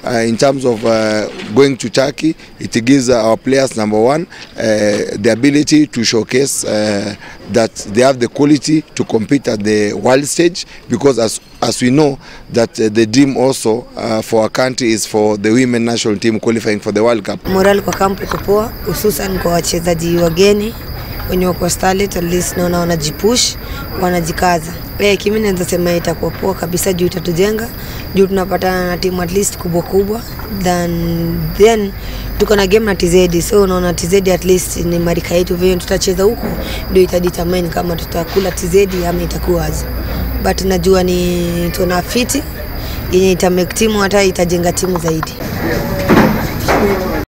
In terms of going to Turkey, it gives our players, number one, the ability to showcase that they have the quality to compete at the world stage, because as we know that the dream also for our country is for the women national team qualifying for the World Cup. Morale kwa kampu iko poa, hususan kwa wachezaji wageni wenye wako starlet, at least naona wanajipush, wanajikaza. Kimi naweza sema itakuwa poa kabisa, juu itatujenga, juu tunapata na timu at least kubwa then tuko na game na TZ, so unaona TZ at least ni marika yetu, vile tutacheza huko ndio itadetermine kama tutakula TZ ama itakuwaje. But najua ni tuna fit yenye ita make timu, hata itajenga timu zaidi.